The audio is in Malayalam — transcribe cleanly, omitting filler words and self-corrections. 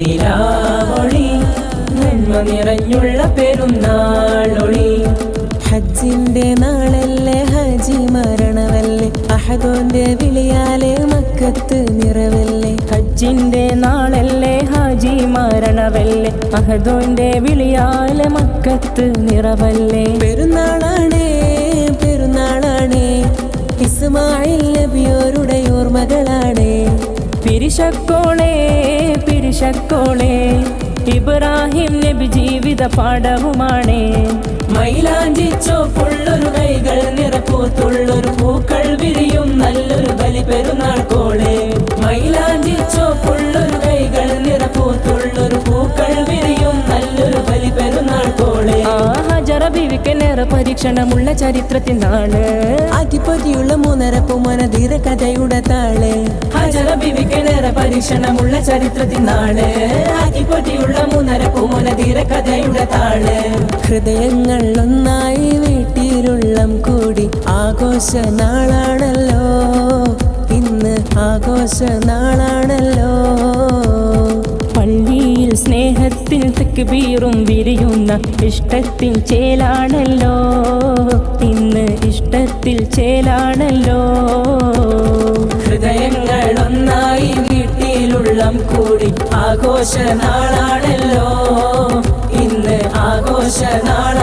നിലാവൊളി നന്മ നിറഞ്ഞുള്ള പെരുന്നാളൊളി. ഹജ്ജിന്റെ നാളല്ലേ ഹാജി മരണവല്ലേ, അഹദോന്റെ വിളിയാലെ മക്കത്ത് നിറവല്ലേ. ഹജ്ജിന്റെ നാളല്ലേ ഹാജി മരണവല്ലേ, അഹദോന്റെ വിളിയാലെ മക്കത്ത് നിറവല്ലേ. പെരുന്നാളാണേ പെരുന്നാളാണേ, ഇസ്മായിൽ നബിയോരുടെ ഓർമ്മകളാണേ. പിരിശക്കോളെ പിരിശക്കോളെ, ഇബ്രാഹിം നബി ജീവിത പാഠവുമാണേ. മൈലാഞ്ചിച്ചോപ്പുള്ളൊരു കൈകൾ നിറപ്പൂത്തുള്ളൊരു പൂക്കൾ വിരിയും നല്ലൊരു ബലി പെരുന്നാൾ കോളെ. മൈലാഞ്ചിച്ചോപ്പുള്ളൊരു കൈകൾ നിറപ്പൂത്തുള്ളൊരു പൂക്കൾ വിരിയും നല്ലൊരു ബലി പെരുന്നാൾ കോളെ. ഹജറ ബീവിക്ക് നേരെ പരീക്ഷണമുള്ള ചരിത്രത്തിനാണ്, അധിപതിയുള്ള മൂന്നരപ്പുമന ധീര കഥയുടെ താള്. ഹജറ ബീവിക്ക് നേരെ പരീക്ഷണമുള്ള ചരിത്രത്തിനാണ്, അധിപതിയുള്ള മൂന്നരപ്പുമന ധീര കഥയുടെ താള്. ഹൃദയങ്ങൾ ഒന്നായി വീട്ടിലുള്ളം കൂടി ആഘോഷ നാളാണല്ലോ ഇന്ന്, ആഘോഷ നാളാണല്ലോ. പള്ളിയിൽ സ്നേഹത്തിൽ തക്ബീറും വിരിയുന്ന ഇഷ്ടത്തിൽ ചേലാണല്ലോ ഇന്ന്, ഇഷ്ടത്തിൽ ചേലാണല്ലോ. ഹൃദയങ്ങൾ ഒന്നായി വീട്ടിലുള്ളം കൂടി ആഘോഷ നാളാണല്ലോ ഇന്ന്, ആഘോഷ നാളാണല്ലോ.